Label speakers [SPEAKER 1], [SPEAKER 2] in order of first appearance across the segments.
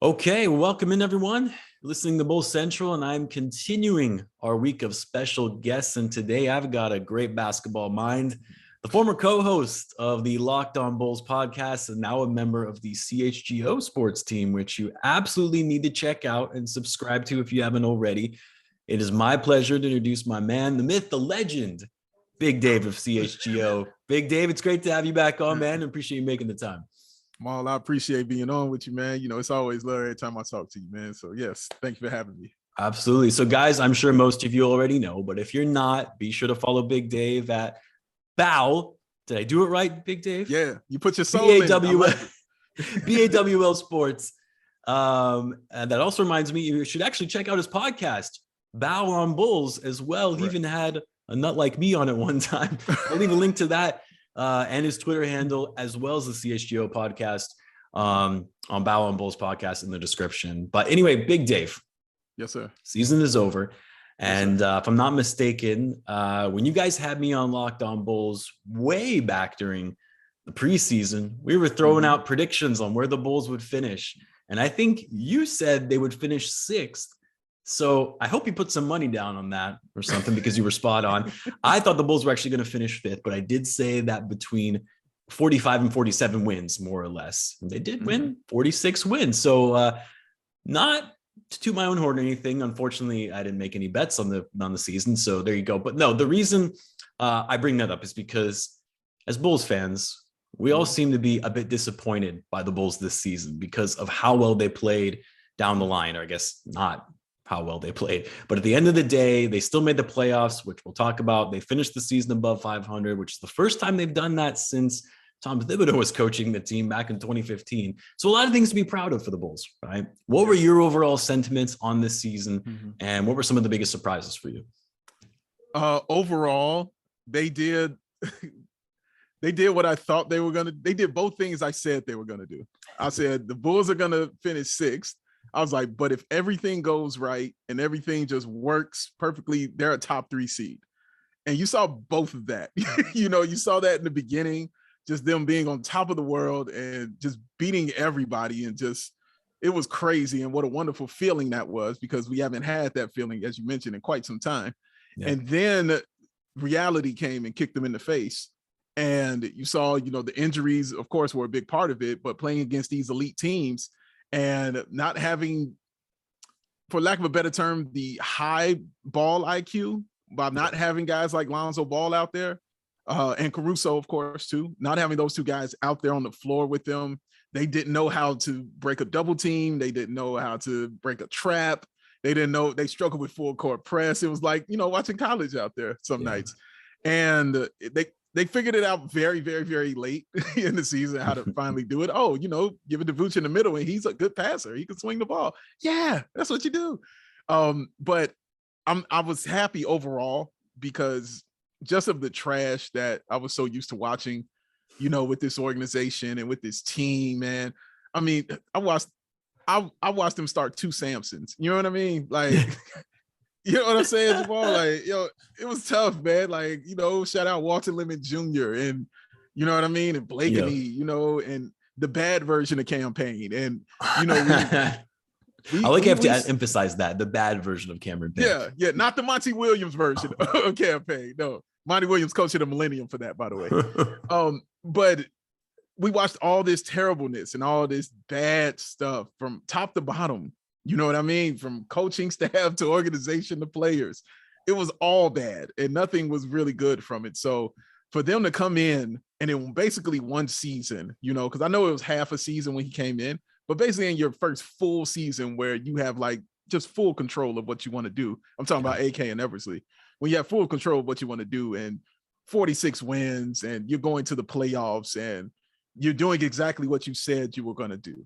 [SPEAKER 1] Okay, welcome in everyone. Listening to Bull Central, and I'm continuing our week of special guests. And today I've got a great basketball mind, the former co-host of the Locked On Bulls podcast, and now a member of the CHGO sports team, which you absolutely need to check out and subscribe to if you haven't already. It is my pleasure to introduce my man, the myth, the legend, Big Dave of CHGO. Big Dave, it's great to have you back on, man. I appreciate you making the time.
[SPEAKER 2] Mal, I appreciate being on with you, man. You know, it's always love every time I talk to you, man. So yes, thank you for having me.
[SPEAKER 1] Absolutely. So guys, I'm sure most of you already know, but if you're not, be sure to follow Big Dave at BAL. Did I do it right, Big Dave?
[SPEAKER 2] Yeah, you put your soul in it.
[SPEAKER 1] BAWL Sports. And that also reminds me, you should actually check out his podcast, BAL on Bulls, as well. Right. He even had a nut like me on it one time. I'll leave a link to that. And his Twitter handle, as well as the CHGO podcast on BAL on Bulls podcast in the description. But anyway, Big Dave.
[SPEAKER 2] Yes, sir.
[SPEAKER 1] Season is over. And if I'm not mistaken, when you guys had me on Locked On Bulls way back during the preseason, we were throwing out predictions on where the Bulls would finish. And I think you said they would finish sixth. So I hope you put some money down on that or something because you were spot on. I thought the Bulls were actually going to finish fifth, but I did say that between 45 and 47 wins, more or less. And they did win 46 wins. So not to toot my own horn or anything. Unfortunately, I didn't make any bets on the season. So there you go. But no, the reason I bring that up is because as Bulls fans, we all seem to be a bit disappointed by the Bulls this season because of how well they played down the line, or I guess not how well they played. But at the end of the day, they still made the playoffs, which we'll talk about. They finished the season above 500, which is the first time they've done that since Tom Thibodeau was coaching the team back in 2015. So a lot of things to be proud of for the Bulls, right? What were your overall sentiments on this season? And what were some of the biggest surprises for you?
[SPEAKER 2] Overall, they did what I thought they were going to. They did both things I said they were going to do. I said the Bulls are going to finish sixth. I was like, but if everything goes right and everything just works perfectly, they're a top 3 seed. And you saw both of that. You saw that in the beginning, just them being on top of the world and just beating everybody. And just, it was crazy. And what a wonderful feeling that was, because we haven't had that feeling, as you mentioned, in quite some time. Yeah. And then reality came and kicked them in the face. And you saw, the injuries, of course, were a big part of it, but playing against these elite teams, and not having, for lack of a better term, the high ball IQ, by not having guys like Lonzo Ball out there, and Caruso, of course, too, not having those two guys out there on the floor with them. They didn't know how to break a double team. They didn't know how to break a trap. They didn't know, they struggled with full court press. It was like, watching college out there some nights. And they figured it out very, very, very late in the season, how to finally do it. Oh, give it to Vuce in the middle, and he's a good passer. He can swing the ball. Yeah, that's what you do. But I was happy overall because just of the trash that I was so used to watching, with this organization and with this team, man. I mean, I watched them start 2 Samsons. You know what I mean? Like, you know what I'm saying, Jamal? Like, it was tough, man. Like, shout out Walter Lemon Jr. and, you know what I mean? And Blakeney, and the bad version of Campaign. And,
[SPEAKER 1] I like you have to emphasize that, the bad version of Cameron Payne.
[SPEAKER 2] Yeah, not the Monty Williams version of Campaign. No, Monty Williams coached the Millennium for that, by the way. But we watched all this terribleness and all this bad stuff from top to bottom. You know what I mean? From coaching staff to organization to players. It was all bad and nothing was really good from it. So for them to come in and in basically one season, because I know it was half a season when he came in, but basically in your first full season where you have like just full control of what you want to do. I'm talking about AK and Eversley. When you have full control of what you want to do and 46 wins and you're going to the playoffs and you're doing exactly what you said you were going to do.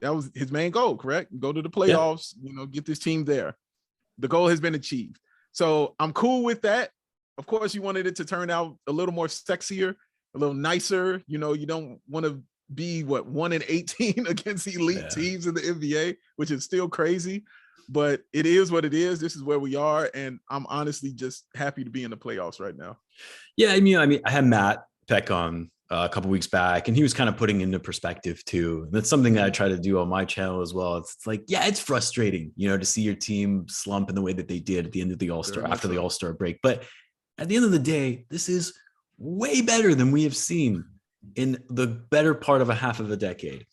[SPEAKER 2] That was his main goal, correct? Go to the playoffs, get this team there. The goal has been achieved. So I'm cool with that. Of course, you wanted it to turn out a little more sexier, a little nicer. You don't want to be 1-18 against elite teams in the NBA, which is still crazy, but it is what it is. This is where we are. And I'm honestly just happy to be in the playoffs right now.
[SPEAKER 1] Yeah. I mean, I had Matt Peck on a couple weeks back, and he was kind of putting into perspective too. And that's something that I try to do on my channel as well. It's like, yeah, it's frustrating, to see your team slump in the way that they did at the end of the All-Star, after the All-Star break. But at the end of the day, this is way better than we have seen in the better part of a half of a decade.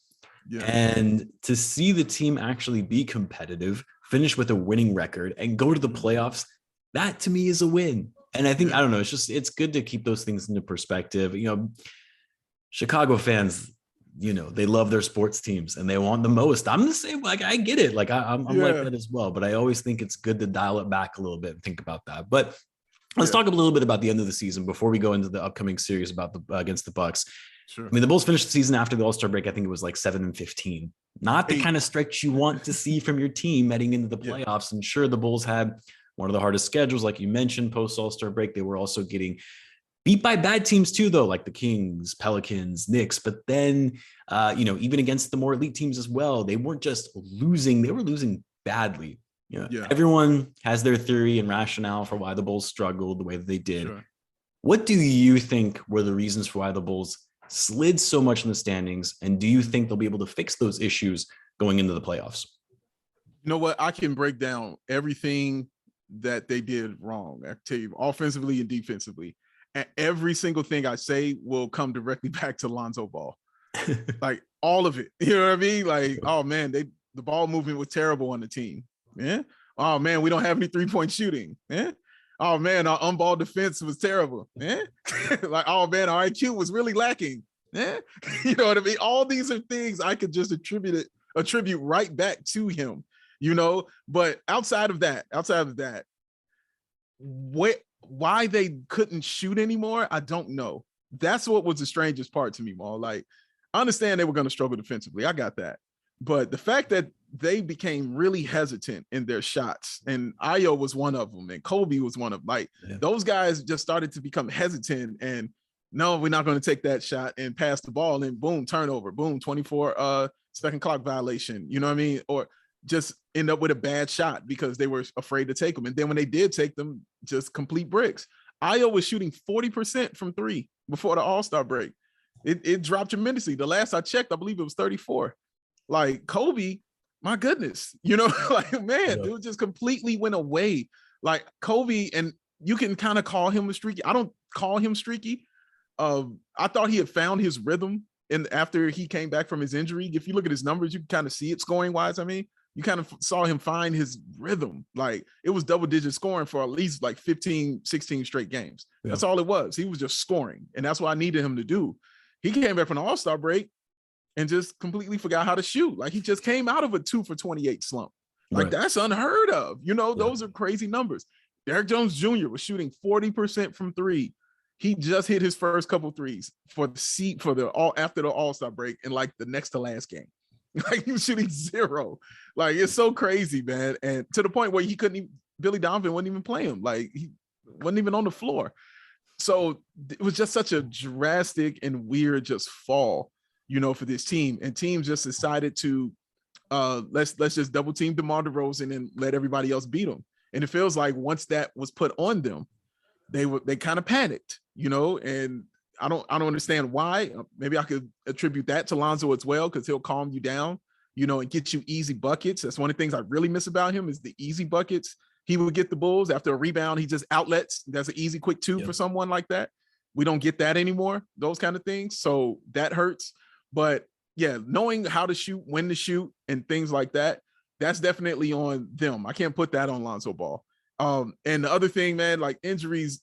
[SPEAKER 1] Yeah. And to see the team actually be competitive, finish with a winning record, and go to the playoffs, that to me is a win. And I think, I don't know, it's good to keep those things into perspective. Chicago fans, they love their sports teams and they want the most. I'm the same. Like, I get it. Like I'm like that as well, but I always think it's good to dial it back a little bit and think about that. But let's talk a little bit about the end of the season before we go into the upcoming series about against the Bucks. Sure. I mean, the Bulls finished the season after the All-Star break. I think it was like 7-15. Not the kind of stretch you want to see from your team heading into the playoffs. And sure, the Bulls had one of the hardest schedules, like you mentioned, post All-Star break. They were also getting beat by bad teams too, though, like the Kings, Pelicans, Knicks. But then, even against the more elite teams as well, they weren't just losing; they were losing badly. Everyone has their theory and rationale for why the Bulls struggled the way that they did. Sure. What do you think were the reasons for why the Bulls slid so much in the standings? And do you think they'll be able to fix those issues going into the playoffs?
[SPEAKER 2] You know what? I can break down everything that they did wrong. I tell you, offensively and defensively. And every single thing I say will come directly back to Lonzo Ball. Like all of it. You know what I mean? Like, oh man, the ball movement was terrible on the team. Yeah. Oh man, we don't have any 3-point shooting. Yeah. Oh man, our unball defense was terrible. Yeah. Like, oh man, our IQ was really lacking. Yeah. You know what I mean? All these are things I could just attribute right back to him, but outside of that, why they couldn't shoot anymore, I don't know. That's what was the strangest part to me, Maul. Like, I understand they were going to struggle defensively. I got that. But the fact that they became really hesitant in their shots, and Ayo was one of them, and Coby was one of them. Like, those guys just started to become hesitant, and no, we're not going to take that shot and pass the ball, and boom, turnover, boom, 24 second clock violation. You know what I mean? Or just end up with a bad shot because they were afraid to take them. And then when they did take them, just complete bricks. Ayo was shooting 40% from three before the All-Star break. It dropped tremendously. The last I checked, I believe it was 34. Like, Coby, my goodness, like, man, dude just completely went away. Like, Coby, and you can kind of call him a streaky. I don't call him streaky. I thought he had found his rhythm and after he came back from his injury. If you look at his numbers, you can kind of see it scoring wise. I mean, you kind of saw him find his rhythm. Like, it was double-digit scoring for at least like 15, 16 straight games. Yeah. That's all it was. He was just scoring, and that's what I needed him to do. He came back from the All-Star break and just completely forgot how to shoot. Like, he just came out of a 2 for 28 slump. Like, that's unheard of. Those are crazy numbers. Derrick Jones Jr. was shooting 40% from three. He just hit his first couple threes after the All-Star break in like the next to last game. Like, he was shooting 0. Like, it's so crazy, man. And to the point where Billy Donovan wouldn't even play him. Like, he wasn't even on the floor. So it was just such a drastic and weird just fall, for this team. And teams just decided to let's just double team DeMar DeRozan and let everybody else beat them. And it feels like once that was put on them, they kind of panicked, and I don't understand why. Maybe I could attribute that to Lonzo as well, because he'll calm you down, and get you easy buckets. That's one of the things I really miss about him is the easy buckets. He would get the Bulls after a rebound. He just outlets. That's an easy, quick two for someone like that. We don't get that anymore, those kind of things. So that hurts. But yeah, knowing how to shoot, when to shoot, and things like that, that's definitely on them. I can't put that on Lonzo Ball. And the other thing, man, like injuries,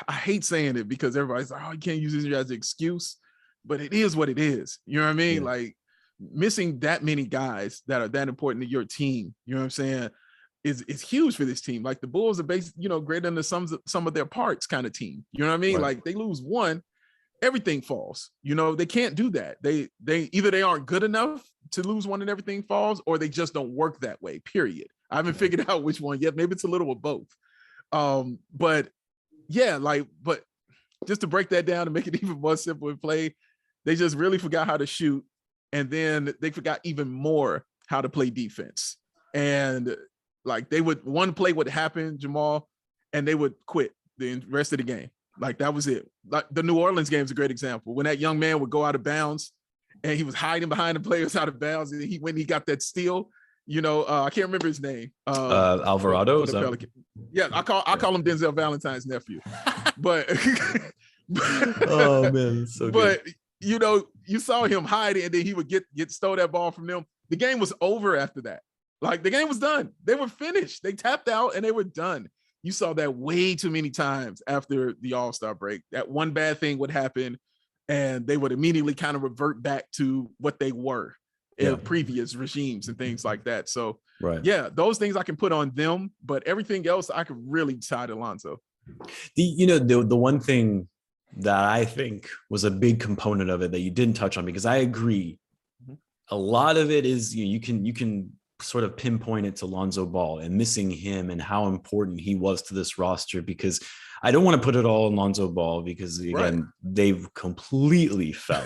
[SPEAKER 2] I hate saying it because everybody's like, oh, you can't use injury as an excuse, but it is what it is. You know what I mean? Yeah. Like, missing that many guys that are that important to your team, you know what I'm saying, is huge for this team. Like, the Bulls are greater than the sum of their parts kind of team. You know what I mean? Right. Like, they lose one, everything falls. They can't do that. They either they aren't good enough to lose one and everything falls, or they just don't work that way, period. I haven't figured out which one yet. Maybe it's a little of both. But yeah, but just to break that down and make it even more simple in play, they just really forgot how to shoot. And then they forgot even more how to play defense. And like, one play would happen, Jamal, and they would quit the rest of the game. Like that was it. Like the New Orleans game is a great example. When that young man would go out of bounds and he was hiding behind the players out of bounds, and when he got that steal, I can't remember his name.
[SPEAKER 1] Alvarado.
[SPEAKER 2] For the Pelican. Yeah, I call him Denzel Valentine's nephew. But
[SPEAKER 1] oh man, so
[SPEAKER 2] but
[SPEAKER 1] good.
[SPEAKER 2] You saw him hiding, and then he would get stole that ball from them. The game was over after that. Like the game was done. They were finished. They tapped out and they were done. You saw that way too many times after the All-Star break. That one bad thing would happen, and they would immediately kind of revert back to what they were in previous regimes and things like that. So, yeah, those things I can put on them, but everything else I could really tie to Lonzo.
[SPEAKER 1] The one thing that I think was a big component of it that you didn't touch on, because I agree, a lot of it is you can sort of pinpoint it to Lonzo Ball and missing him and how important he was to this roster, because I don't want to put it all on Lonzo Ball because again, they've completely fell.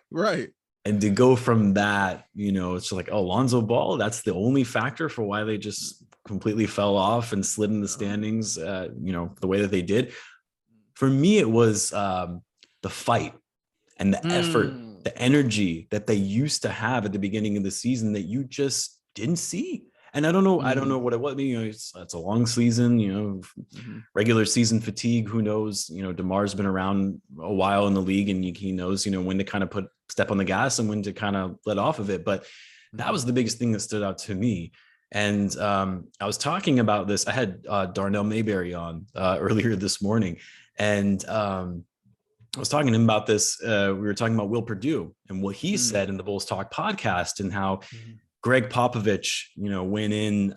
[SPEAKER 2] Right.
[SPEAKER 1] And to go from that, it's like, oh, Lonzo Ball, that's the only factor for why they just completely fell off and slid in the standings, the way that they did. For me, it was the fight and the effort, the energy that they used to have at the beginning of the season that you just didn't see. And I don't know what it was. It's a long season, regular season fatigue. Who knows? DeMar's been around a while in the league, and he knows, when to kind of step on the gas and when to kind of let off of it. But that was the biggest thing that stood out to me. And I was talking about this. I had Darnell Mayberry on earlier this morning, and I was talking to him about this. We were talking about Will Perdue and what he said in the Bulls Talk podcast, and how Greg Popovich, went in.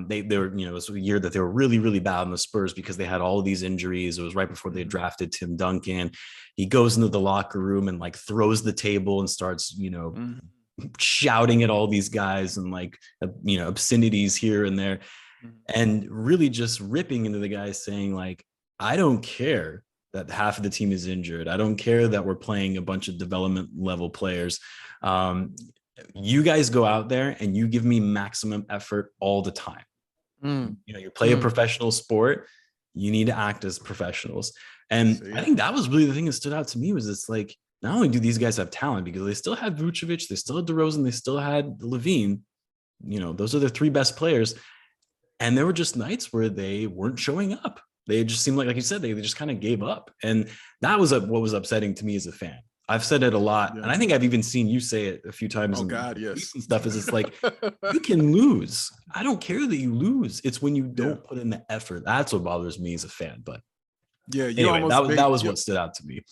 [SPEAKER 1] They were, it was a year that they were really, really bad on the Spurs because they had all of these injuries. It was right before they drafted Tim Duncan. He goes into the locker room and like throws the table and starts, shouting at all these guys and like, obscenities here and there, and really just ripping into the guys, saying like, I don't care that half of the team is injured. I don't care that we're playing a bunch of development level players. You guys go out there and you give me maximum effort all the time. You play a professional sport. You need to act as professionals. And I think that was really the thing that stood out to me, was it's like, not only do these guys have talent, because they still had Vucevic, they still had DeRozan, they still had LaVine, those are their three best players. And there were just nights where they weren't showing up. They just seemed like you said, they just kind of gave up. And that was what was upsetting to me as a fan. I've said it a lot, and I think I've even seen you say it a few times.
[SPEAKER 2] Oh God, yes.
[SPEAKER 1] And stuff is, it's like, you can lose. I don't care that you lose. It's when you don't put in the effort. That's what bothers me as a fan. But anyway, that was what stood out to me.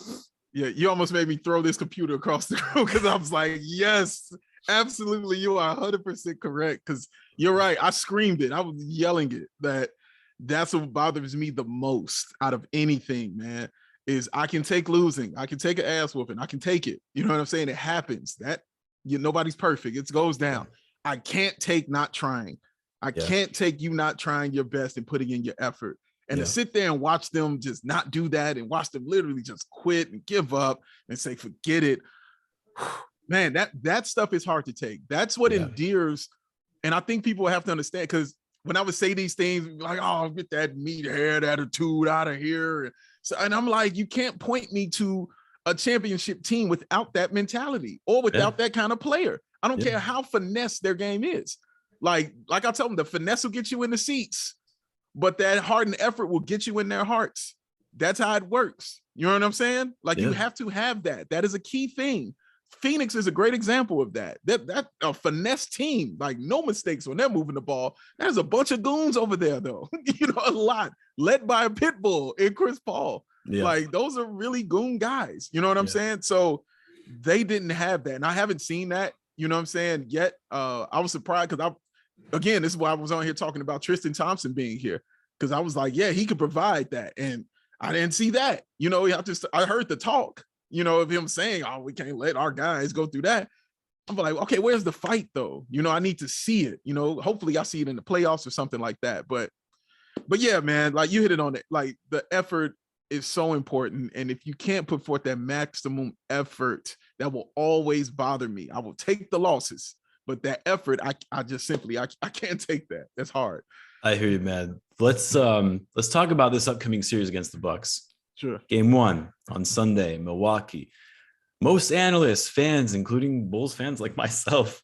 [SPEAKER 2] Yeah, you almost made me throw this computer across the room, because I was like, yes, absolutely, you are 100% correct. Because you're right. I screamed it. I was yelling it. That's what bothers me the most out of anything, man. Is I can take losing, I can take an ass whooping, I can take it. You know what I'm saying? It happens. Nobody's perfect. It goes down. I can't take not trying. I can't take you not trying your best and putting in your effort. And to sit there and watch them just not do that, and watch them literally just quit and give up and say, forget it. Man, that stuff is hard to take. That's what endears. And I think people have to understand, because when I would say these things, like, oh, get that meathead attitude out of here. And I'm like, you can't point me to a championship team without that mentality or without that kind of player. I don't care how finesse their game is. Like I tell them, the finesse will get you in the seats, but that heart and effort will get you in their hearts. That's how it works. You know what I'm saying? Like you have to have that. That is a key thing. Phoenix is a great example of that. That a finesse team, like no mistakes when they're moving the ball. There's a bunch of goons over there, though. A lot, led by a pit bull in Chris Paul. Like those are really goon guys. You know what I'm saying? So they didn't have that, and I haven't seen that. You know what I'm saying? Yet, I was surprised, because again, this is why I was on here talking about Tristan Thompson being here, because I was like, yeah, he could provide that, and I didn't see that. I heard the talk, of him saying, oh, we can't let our guys go through that. I'm like, okay, where's the fight though? I need to see it. Hopefully I see it in the playoffs or something like that. But yeah, man, like you hit it on it. Like the effort is so important. And if you can't put forth that maximum effort, that will always bother me. I will take the losses, but that effort, I just simply, I can't take that. That's hard.
[SPEAKER 1] I hear you, man. Let's talk about this upcoming series against the Bucks.
[SPEAKER 2] Sure.
[SPEAKER 1] Game 1 on Sunday, Milwaukee. Most analysts, fans, including Bulls fans like myself,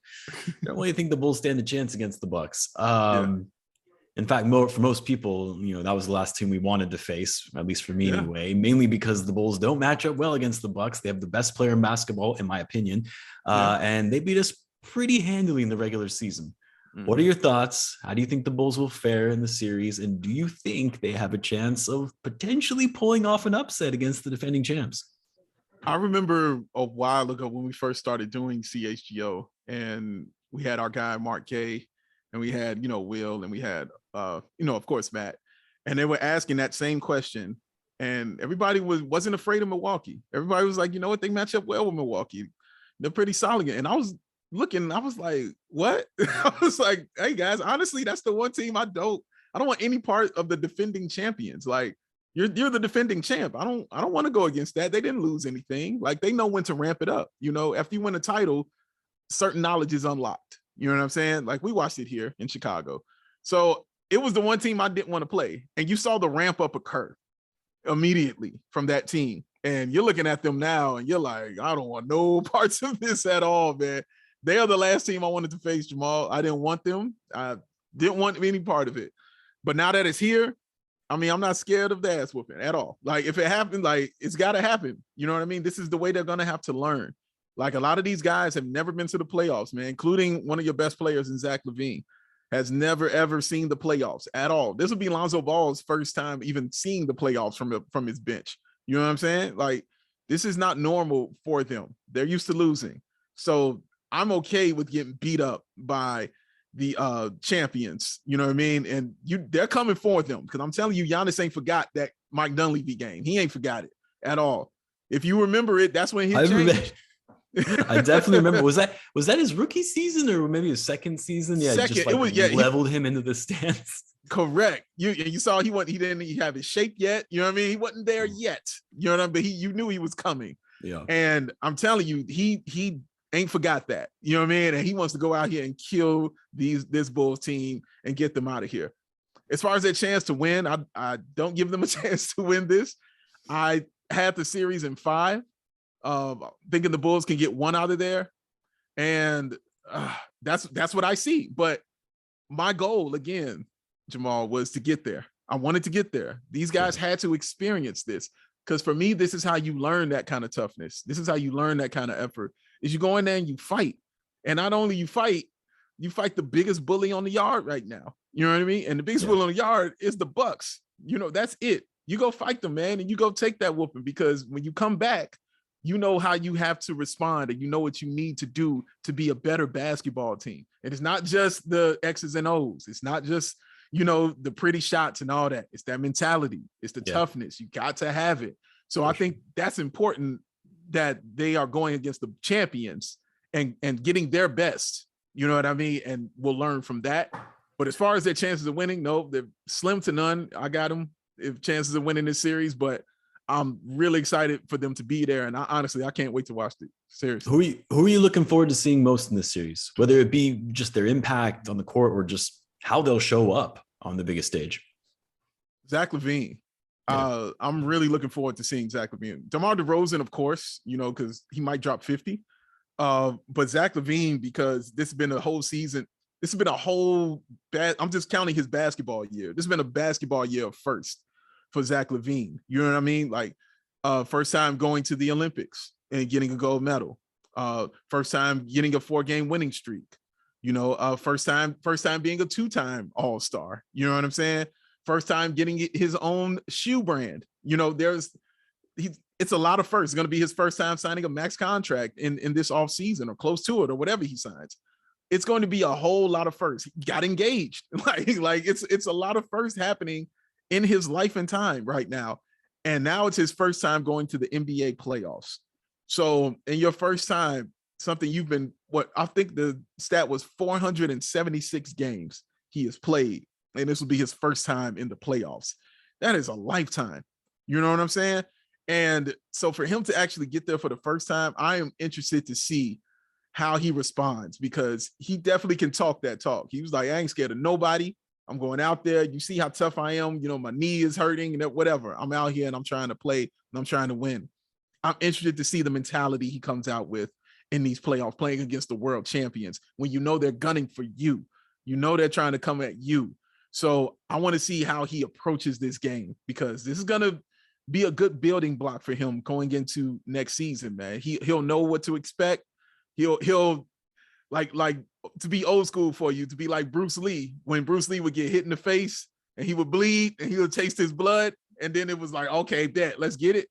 [SPEAKER 1] don't really think the Bulls stand a chance against the Bucks. In fact, for most people, that was the last team we wanted to face, at least for me anyway, mainly because the Bulls don't match up well against the Bucks. They have the best player in basketball, in my opinion, and they beat us pretty handily in the regular season. What are your thoughts? How do you think the Bulls will fare in the series? And do you think they have a chance of potentially pulling off an upset against the defending champs?
[SPEAKER 2] I remember a while ago when we first started doing CHGO, and we had our guy, Mark K, and we had, Will, and we had, of course, Matt. And they were asking that same question. And everybody wasn't afraid of Milwaukee. Everybody was like, you know what? They match up well with Milwaukee. They're pretty solid. And I was looking, I was like, what? I was like, hey guys, honestly, that's the one team I don't want any part of the defending champions. Like, you're the defending champ. I don't want to go against that. They didn't lose anything. Like, they know when to ramp it up. After you win a title, certain knowledge is unlocked. You know what I'm saying? Like, we watched it here in Chicago. So it was the one team I didn't want to play. And you saw the ramp up occur immediately from that team. And you're looking at them now and you're like, I don't want no parts of this at all, man. They are the last team I wanted to face, Jamal. I didn't want them. I didn't want any part of it. But now that it's here, I'm not scared of the ass whooping at all. Like, if it happens, like, it's got to happen. You know what I mean? This is the way they're going to have to learn. Like, a lot of these guys have never been to the playoffs, man, including one of your best players in Zach LaVine, has never, ever seen the playoffs at all. This would be Lonzo Ball's first time even seeing the playoffs from his bench. You know what I'm saying? Like, this is not normal for them. They're used to losing. So I'm okay with getting beat up by the champions. You know what I mean? And they're coming for them, because I'm telling you, Giannis ain't forgot that Mike Dunleavy game. He ain't forgot it at all. If you remember it, that's when he changed.
[SPEAKER 1] I definitely remember. Was that his rookie season or maybe his second season? Yeah,
[SPEAKER 2] second.
[SPEAKER 1] Just like leveled him into the stands.
[SPEAKER 2] Correct. You saw he didn't have his shape yet. You know what I mean? He wasn't there yet. You know what I mean? But you knew he was coming.
[SPEAKER 1] Yeah.
[SPEAKER 2] And I'm telling you, he ain't forgot that. You know what I mean? And he wants to go out here and kill this Bulls team and get them out of here. As far as their chance to win, I don't give them a chance to win this. I had the series in 5. Thinking the Bulls can get one out of there, and that's what I see. But my goal, again, Jamal, was to get there. I wanted to get there. These guys had to experience this, because for me, this is how you learn that kind of toughness. This is how you learn that kind of effort. Is you go in there and you fight, and not only you fight the biggest bully on the yard right now. You know what I mean? And the biggest bully on the yard is the Bucks. That's it. You go fight them, man, and you go take that whooping, because when you come back, you know how you have to respond, and you know what you need to do to be a better basketball team. And it's not just the X's and O's. It's not just, the pretty shots and all that. It's that mentality. It's the toughness. You got to have it. So I think that's important, that they are going against the champions and getting their best. You know what I mean? And we'll learn from that. But as far as their chances of winning, no, they're slim to none. I got them if chances of winning this series, but I'm really excited for them to be there. And I can't wait to watch it. Seriously.
[SPEAKER 1] Who are you looking forward to seeing most in this series? Whether it be just their impact on the court or just how they'll show up on the biggest stage?
[SPEAKER 2] Zach LaVine. Yeah. I'm really looking forward to seeing Zach LaVine. DeMar DeRozan, of course, because he might drop 50. But Zach LaVine, because this has been a whole season. This has been a whole I'm just counting his basketball year. This has been a basketball year first for Zach LaVine. You know what I mean? Like, first time going to the Olympics and getting a gold medal. First time getting a 4-game winning streak. First time being a 2-time All-Star. You know what I'm saying? First time getting his own shoe brand. It's a lot of firsts. It's going to be his first time signing a max contract in this off season or close to it or whatever he signs. It's going to be a whole lot of firsts. He got engaged. Like it's a lot of firsts happening in his life and time right now. And now it's his first time going to the NBA playoffs. So in your first time, something you've been, I think the stat was 476 games he has played. And this will be his first time in the playoffs. That is a lifetime. You know what I'm saying? And so for him to actually get there for the first time, I am interested to see how he responds, because he definitely can talk that talk. He was like, I ain't scared of nobody. I'm going out there. You see how tough I am. You know, my knee is hurting and whatever. I'm out here and I'm trying to play and I'm trying to win. I'm interested to see the mentality he comes out with in these playoffs, playing against the world champions, when you know they're gunning for you. You know they're trying to come at you. So I want to see how he approaches this game, because this is going to be a good building block for him going into next season, man. He'll know what to expect. He'll like to be old school for you, to be like Bruce Lee, when Bruce Lee would get hit in the face and he would bleed and he would taste his blood. And then it was like, okay, bet, let's get it.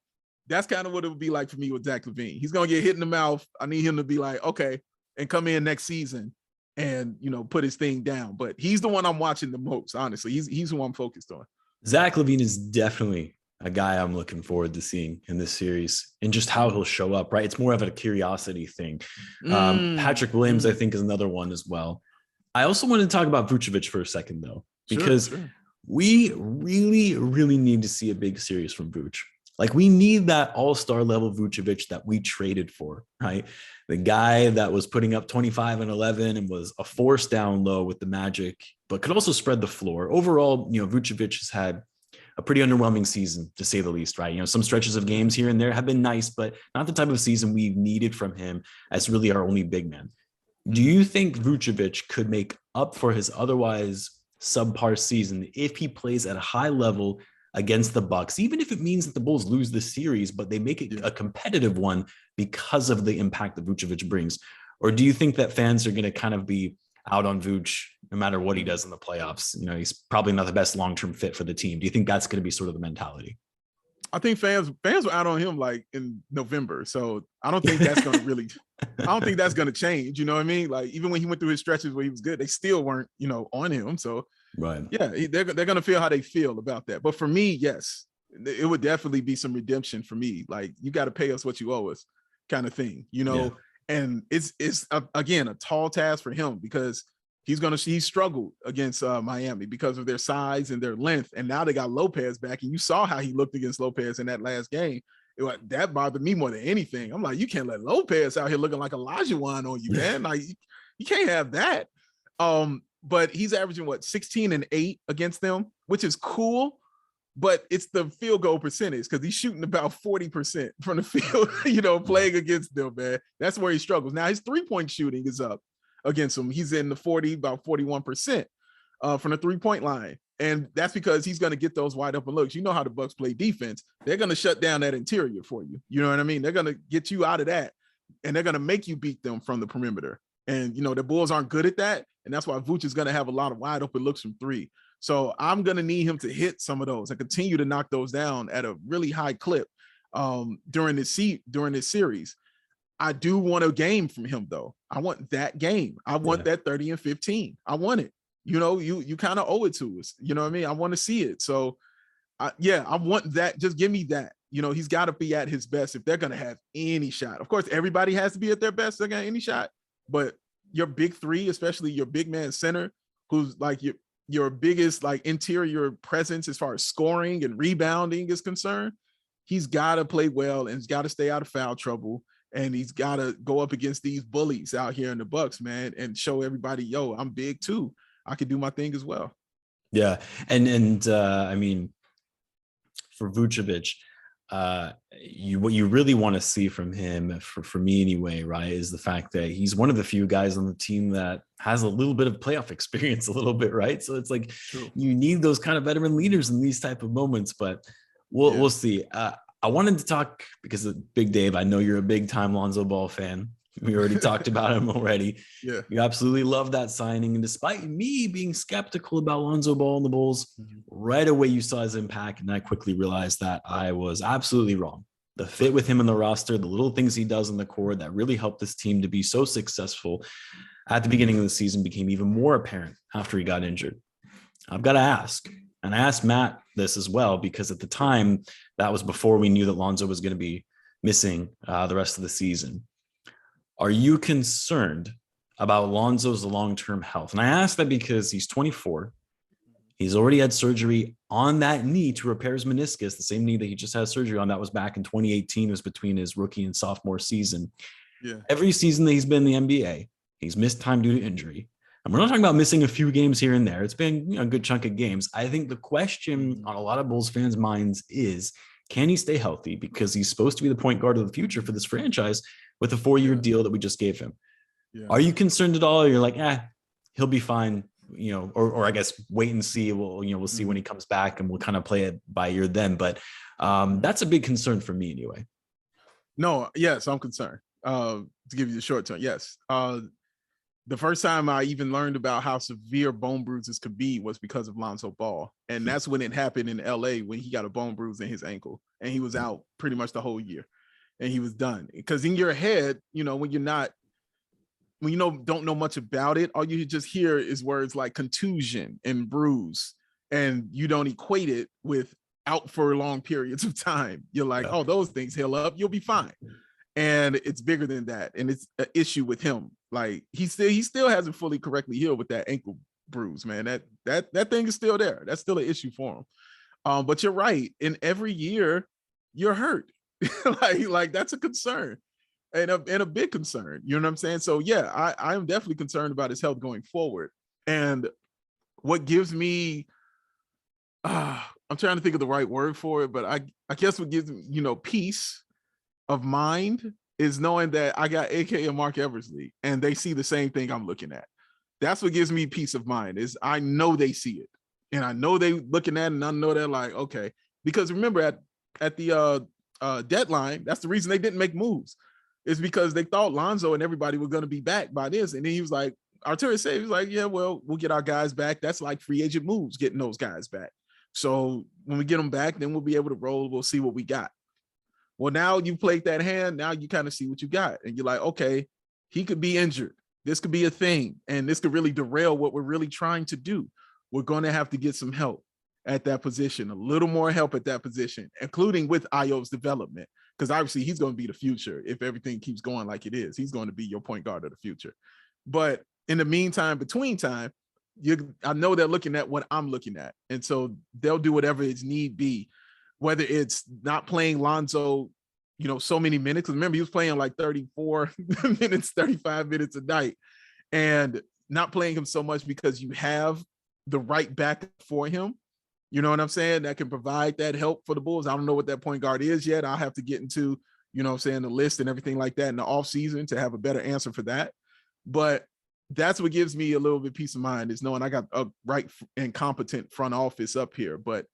[SPEAKER 2] That's kind of what it would be like for me with Zach LaVine. He's going to get hit in the mouth. I need him to be like, okay, and come in next season and, you know, put his thing down. But he's the one I'm watching the most, honestly. He's who I'm focused on.
[SPEAKER 1] Zach LaVine is definitely a guy I'm looking forward to seeing in this series, and just how he'll show up, right? It's more of a curiosity thing. Patrick Williams, I think, is another one as well. I also want to talk about Vucevic for a second, though, because we really, really need to see a big series from Vuce. Like, we need that all-star level Vucevic that we traded for, right? The guy that was putting up 25 and 11 and was a force down low with the Magic, but could also spread the floor. Overall, you know, Vucevic has had a pretty underwhelming season, to say the least, right? You know, some stretches of games here and there have been nice, but not the type of season we needed from him as really our only big man. Do you think Vucevic could make up for his otherwise subpar season if he plays at a high level against the Bucks, even if it means that the Bulls lose the series, but they make it a competitive one because of the impact that Vucevic brings? Or do you think that fans are going to kind of be out on Vuce no matter what he does in the playoffs? You know, he's probably not the best long-term fit for the team. Do you think that's going to be sort of the mentality?
[SPEAKER 2] I think fans were out on him like in November. So I don't think that's going to really, I don't think that's going to change. You know what I mean? Like, even when he went through his stretches where he was good, they still weren't, you know, on him. So
[SPEAKER 1] right.
[SPEAKER 2] Yeah, they're going to feel how they feel about that. But for me, yes, it would definitely be some redemption for me. Like, you got to pay us what you owe us kind of thing, you know? Yeah. And it's again, a tall task for him, because he struggled against Miami because of their size and their length. And now they got Lopez back, and you saw how he looked against Lopez in that last game. That bothered me more than anything. I'm like, you can't let Lopez out here looking like Olajuwon on you, man. Like, you can't have that. But he's averaging 16 and 8 against them, which is cool. But it's the field goal percentage, because he's shooting about 40% from the field, you know, playing against them, man. That's where he struggles. Now his 3-point shooting is up against him. He's in the about 41% from the 3-point line. And that's because he's going to get those wide open looks. You know how the Bucks play defense. They're going to shut down that interior for you. You know what I mean? They're going to get you out of that, and they're going to make you beat them from the perimeter. And, you know, the Bulls aren't good at that. And that's why Vuce is going to have a lot of wide open looks from 3. So I'm going to need him to hit some of those and continue to knock those down at a really high clip during this series. I do want a game from him, though. I want that game. I want that 30 and 15. I want it. You know, you kind of owe it to us. You know what I mean? I want to see it. So, I want that. Just give me that. You know, he's got to be at his best if they're going to have any shot. Of course, everybody has to be at their best. They're going to have any shot. But your big 3, especially your big man center, who's like your biggest like interior presence as far as scoring and rebounding is concerned, he's got to play well, and he's got to stay out of foul trouble, and he's got to go up against these bullies out here in the Bucks, man, and show everybody, yo, I'm big too. I can do my thing as well.
[SPEAKER 1] Yeah, and I mean, for Vucevic, what you really want to see from him, for me anyway, right, is the fact that he's one of the few guys on the team that has a little bit of playoff experience, a little bit, right? So it's like, you need those kind of veteran leaders in these type of moments, but we'll see. I wanted to talk, because of Big Dave, I know you're a big time Lonzo Ball fan. We already talked about him already.
[SPEAKER 2] Yeah.
[SPEAKER 1] You absolutely love that signing. And despite me being skeptical about Lonzo Ball and the Bulls, right away you saw his impact. And I quickly realized that I was absolutely wrong. The fit with him in the roster, the little things he does in the court that really helped this team to be so successful at the beginning of the season became even more apparent after he got injured. I've got to ask, and I asked Matt this as well, because at the time, that was before we knew that Lonzo was going to be missing the rest of the season. Are you concerned about Lonzo's long-term health? And I ask that because he's 24. He's already had surgery on that knee to repair his meniscus, the same knee that he just had surgery on. That was back in 2018. It was between his rookie and sophomore season.
[SPEAKER 2] Yeah.
[SPEAKER 1] Every season that he's been in the NBA, he's missed time due to injury. And we're not talking about missing a few games here and there. It's been a good chunk of games. I think the question on a lot of Bulls fans' minds is, can he stay healthy? Because he's supposed to be the point guard of the future for this franchise with a 4-year deal that we just gave him. Yeah. Are you concerned at all? Or you're like, he'll be fine, or I guess wait and see. We'll see when he comes back and we'll kind of play it by ear then. But that's a big concern for me anyway.
[SPEAKER 2] No, yes, I'm concerned. To give you the short term, yes. The first time I even learned about how severe bone bruises could be was because of Lonzo Ball. And that's when it happened in LA, when he got a bone bruise in his ankle and he was out pretty much the whole year and he was done. Because in your head, when you don't know much about it, all you just hear is words like contusion and bruise, and you don't equate it with out for long periods of time. You're like, oh, those things heal up, you'll be fine. And it's bigger than that. And it's an issue with him. Like he still hasn't fully correctly healed with that ankle bruise, man. That thing is still there. That's still an issue for him. But you're right. In every year, you're hurt. like that's a concern and a big concern. You know what I'm saying? So yeah, I am definitely concerned about his health going forward. And what gives me, I'm trying to think of the right word for it, but I guess what gives me, peace of mind is knowing that I got AK and Mark Eversley and they see the same thing I'm looking at. That's what gives me peace of mind, is I know they see it and I know they looking at it and I know they're like, okay, because remember at the deadline, that's the reason they didn't make moves, is because they thought Lonzo and everybody were going to be back by this. And then he was like, Arturia said, he was like, yeah, well, we'll get our guys back. That's like free agent moves, getting those guys back. So when we get them back, then we'll be able to roll. We'll see what we got. Well, now you played that hand. Now you kind of see what you got. And you're like, okay, he could be injured. This could be a thing. And this could really derail what we're really trying to do. We're going to have to get some help at that position, a little more help at that position, including with Ayo's development. Because obviously he's going to be the future. If everything keeps going like it is, he's going to be your point guard of the future. But in the meantime, between time, I know they're looking at what I'm looking at. And so they'll do whatever is need be, whether it's not playing Lonzo, so many minutes. Remember, he was playing like 34 minutes, 35 minutes a night, and not playing him so much because you have the right back for him. You know what I'm saying? That can provide that help for the Bulls. I don't know what that point guard is yet. I'll have to get into, the list and everything like that in the offseason to have a better answer for that. But that's what gives me a little bit peace of mind, is knowing I got a right and competent front office up here. But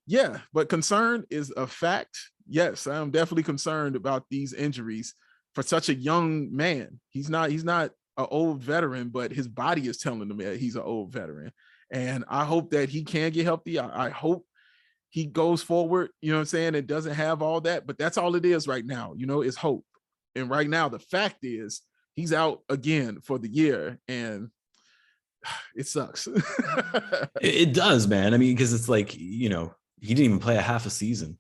[SPEAKER 2] yeah, but concern is a fact. Yes, I'm definitely concerned about these injuries for such a young man. He's not an old veteran, but his body is telling him that he's an old veteran. And I hope that he can get healthy. I hope he goes forward, and doesn't have all that. But that's all it is right now, is hope. And right now, the fact is he's out again for the year, and it sucks.
[SPEAKER 1] It does, man. I mean, because it's like, he didn't even play a half a season.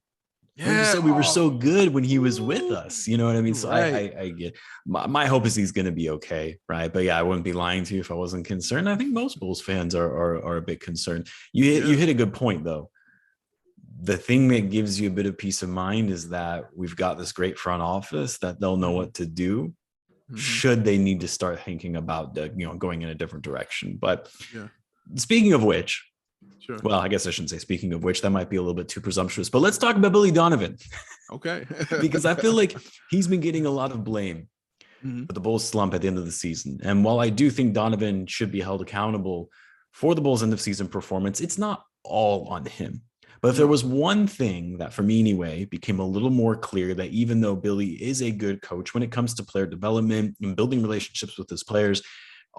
[SPEAKER 1] Yeah, we were so good when he was with us. You know what I mean? So right. I get my hope is he's going to be okay, right? But yeah, I wouldn't be lying to you if I wasn't concerned. I think most Bulls fans are a bit concerned. You hit a good point though. The thing that gives you a bit of peace of mind is that we've got this great front office that they'll know what to do. Should they need to start thinking about going in a different direction. But speaking of which. Sure. Well, I guess I shouldn't say speaking of which, that might be a little bit too presumptuous, but let's talk about Billy Donovan.
[SPEAKER 2] Okay.
[SPEAKER 1] Because I feel like he's been getting a lot of blame for the Bulls slump at the end of the season. And while I do think Donovan should be held accountable for the Bulls' end of season performance, it's not all on him. But if there was one thing that, for me anyway, became a little more clear, that even though Billy is a good coach when it comes to player development and building relationships with his players,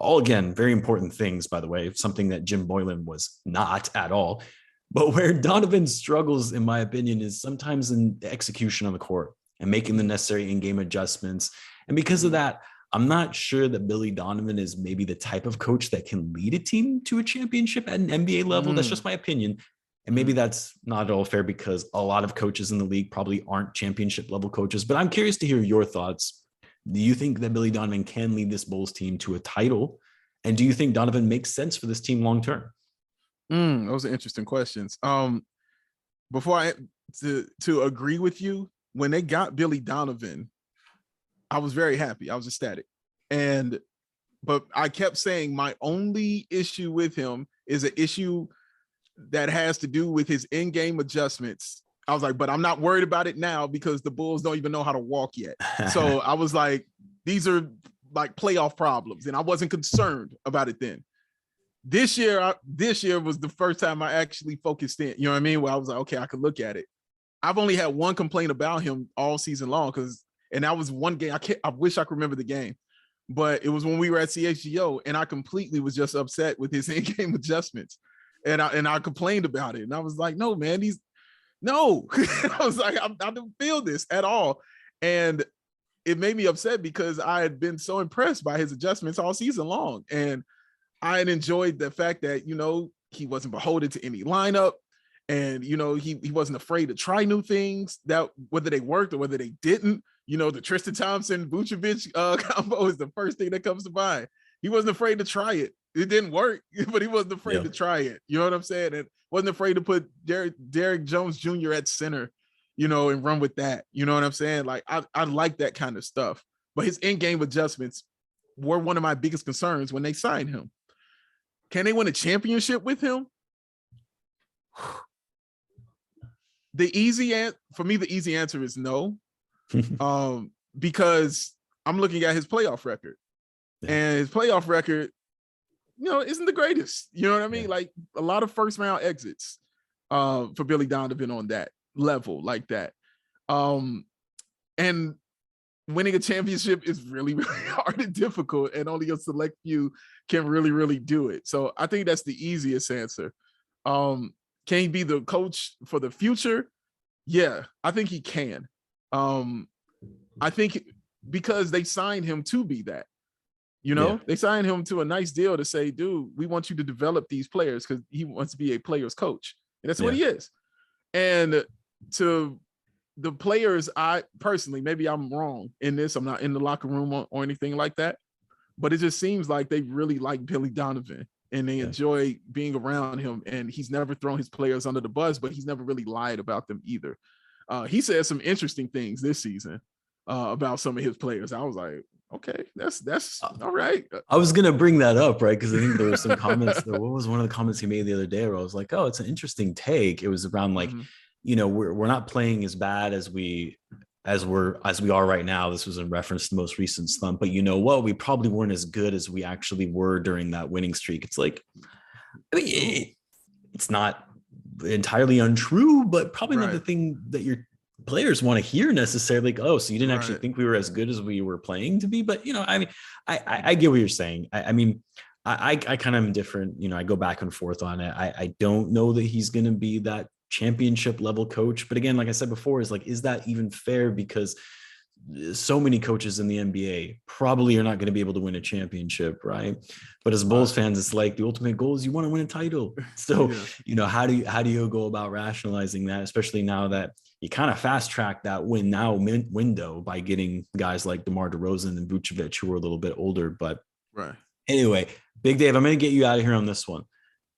[SPEAKER 1] all, again, very important things, by the way, something that Jim Boylan was not at all. But where Donovan struggles, in my opinion, is sometimes in the execution on the court and making the necessary in-game adjustments. And because of that, I'm not sure that Billy Donovan is maybe the type of coach that can lead a team to a championship at an NBA level. That's just my opinion. And maybe that's not at all fair, because a lot of coaches in the league probably aren't championship level coaches. But I'm curious to hear your thoughts. Do you think that Billy Donovan can lead this Bulls team to a title? And do you think Donovan makes sense for this team long term?
[SPEAKER 2] Those are interesting questions. Before to agree with you, when they got Billy Donovan, I was very happy. I was ecstatic. And but I kept saying my only issue with him is an issue that has to do with his in-game adjustments. I was like, but I'm not worried about it now because the Bulls don't even know how to walk yet. So I was like, these are like playoff problems, and I wasn't concerned about it then. This year was the first time I actually focused in. You know what I mean? Where I was like, okay, I could look at it. I've only had one complaint about him all season long, and that was one game. I wish I could remember the game, but it was when we were at CHGO, and I completely was just upset with his in-game adjustments, and I complained about it, and I was like, no, man, I was like, I don't feel this at all, and it made me upset because I had been so impressed by his adjustments all season long, and I had enjoyed the fact that, he wasn't beholden to any lineup, and, he wasn't afraid to try new things, that whether they worked or whether they didn't. The Tristan Thompson Vucevic combo is the first thing that comes to mind. He wasn't afraid to try it. It didn't work, but he wasn't afraid to try it. You know what I'm saying? And wasn't afraid to put Derrick Jones Jr. at center, and run with that. You know what I'm saying? Like, I like that kind of stuff. But his in-game adjustments were one of my biggest concerns when they signed him. Can they win a championship with him? For me, the easy answer is no. Because I'm looking at his playoff record. And his playoff record, isn't the greatest. You know what I mean? Like, a lot of first round exits for Billy Donovan on that level like that. And winning a championship is really, really hard and difficult, and only a select few can really, really do it. So I think that's the easiest answer. Can he be the coach for the future? Yeah, I think he can. I think because they signed him to be that. They signed him to a nice deal to say, dude, we want you to develop these players, because he wants to be a player's coach. And that's what he is. And to the players, I personally, maybe I'm wrong in this, I'm not in the locker room or anything like that, but it just seems like they really like Billy Donovan and they enjoy being around him. And he's never thrown his players under the bus, but he's never really lied about them either. He said some interesting things this season about some of his players. I was like, okay, that's all right.
[SPEAKER 1] I was gonna bring that up, right? Because I think there were some comments. What was one of the comments he made the other day where I was like, oh, it's an interesting take. It was around like, we're not playing as bad as we are right now. This was in reference to the most recent slump, but you know what? We probably weren't as good as we actually were during that winning streak. It's like, I mean, it's not entirely untrue, but probably not the thing that your players want to hear necessarily. Like, oh, so you didn't actually think we were as good as we were playing to be? But I mean, I get what you're saying. I mean, I kind of am different. I go back and forth on it. I don't know that he's going to be that championship level coach, but again, like I said before, is that even fair? Because so many coaches in the NBA probably are not going to be able to win a championship, right? But as Bulls fans, it's like the ultimate goal is you want to win a title. So how do you go about rationalizing that, especially now that you kind of fast track that win now window by getting guys like DeMar DeRozan and Vucevic, who are a little bit older. But anyway, Big Dave, I'm going to get you out of here on this one.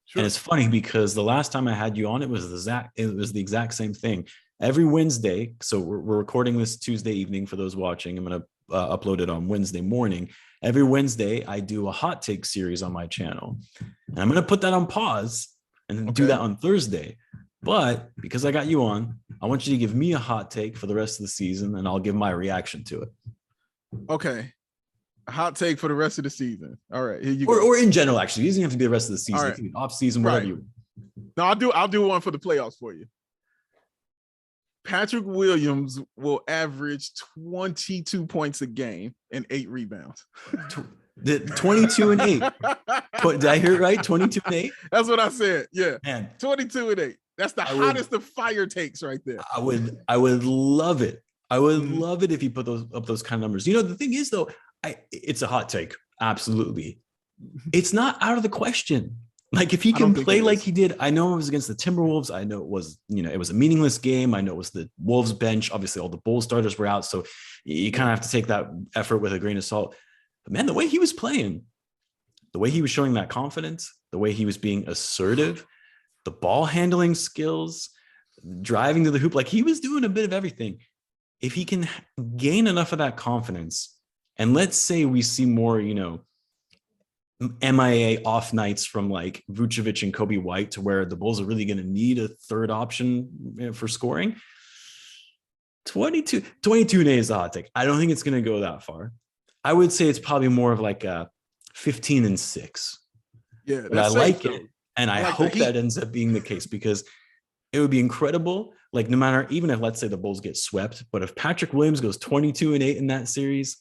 [SPEAKER 1] Sure. And it's funny because the last time I had you on, it was the exact same thing. Every Wednesday, so we're recording this Tuesday evening for those watching. I'm going to upload it on Wednesday morning. Every Wednesday, I do a hot take series on my channel. And I'm going to put that on pause and then do that on Thursday. But because I got you on, I want you to give me a hot take for the rest of the season, and I'll give my reaction to it. Okay.
[SPEAKER 2] Hot take for the rest of the season. All right, here you go.
[SPEAKER 1] Or in general, actually, it doesn't have to be the rest of the season. It can be off season, whatever you.
[SPEAKER 2] No, I'll do one for the playoffs for you. Patrick Williams will average 22 points a game and 8 rebounds.
[SPEAKER 1] 22 and 8. Did I hear it right? 22 and 8.
[SPEAKER 2] That's what I said. Yeah,
[SPEAKER 1] man.
[SPEAKER 2] 22 and 8. That's the hottest of fire takes right there.
[SPEAKER 1] I would love it. I would love it if you put those kind of numbers. The thing is though, it's a hot take. Absolutely. It's not out of the question. Like if he can play like he did, I know it was against the Timberwolves. I know it was, it was a meaningless game. I know it was the Wolves bench. Obviously all the Bulls starters were out. So you kind of have to take that effort with a grain of salt. But man, the way he was playing, the way he was showing that confidence, the way he was being assertive, the ball handling skills, driving to the hoop, like he was doing a bit of everything. If he can gain enough of that confidence, and let's say we see more, MIA off nights from like Vucevic and Coby White to where the Bulls are really going to need a third option for scoring. 22 and 8 is a hot take. I don't think it's going to go that far. I would say it's probably more of like a 15 and 6.
[SPEAKER 2] Yeah,
[SPEAKER 1] but I like it. And I hope that ends up being the case, because it would be incredible. Like, no matter, even if, let's say, the Bulls get swept, but if Patrick Williams goes 22 and 8 in that series,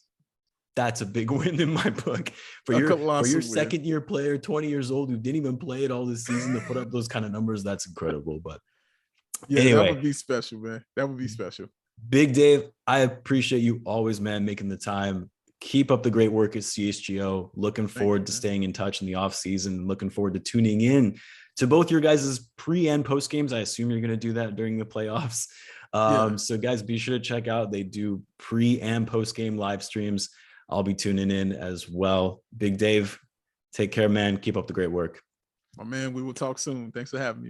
[SPEAKER 1] that's a big win in my book for your second year player, 20 years old, who didn't even play it all this season, to put up those kind of numbers. That's incredible. But
[SPEAKER 2] yeah,
[SPEAKER 1] anyway,
[SPEAKER 2] that would be special, man. That would be special.
[SPEAKER 1] Big Dave, I appreciate you always, man, making the time. Keep up the great work at CHGO. Looking forward to staying in touch in the off season. Looking forward to tuning in to both your guys' pre and post games. I assume you're going to do that during the playoffs. So guys, be sure to check out. They do pre and post game live streams. I'll be tuning in as well. Big Dave, take care, man. Keep up the great work.
[SPEAKER 2] My man, we will talk soon. Thanks for having me.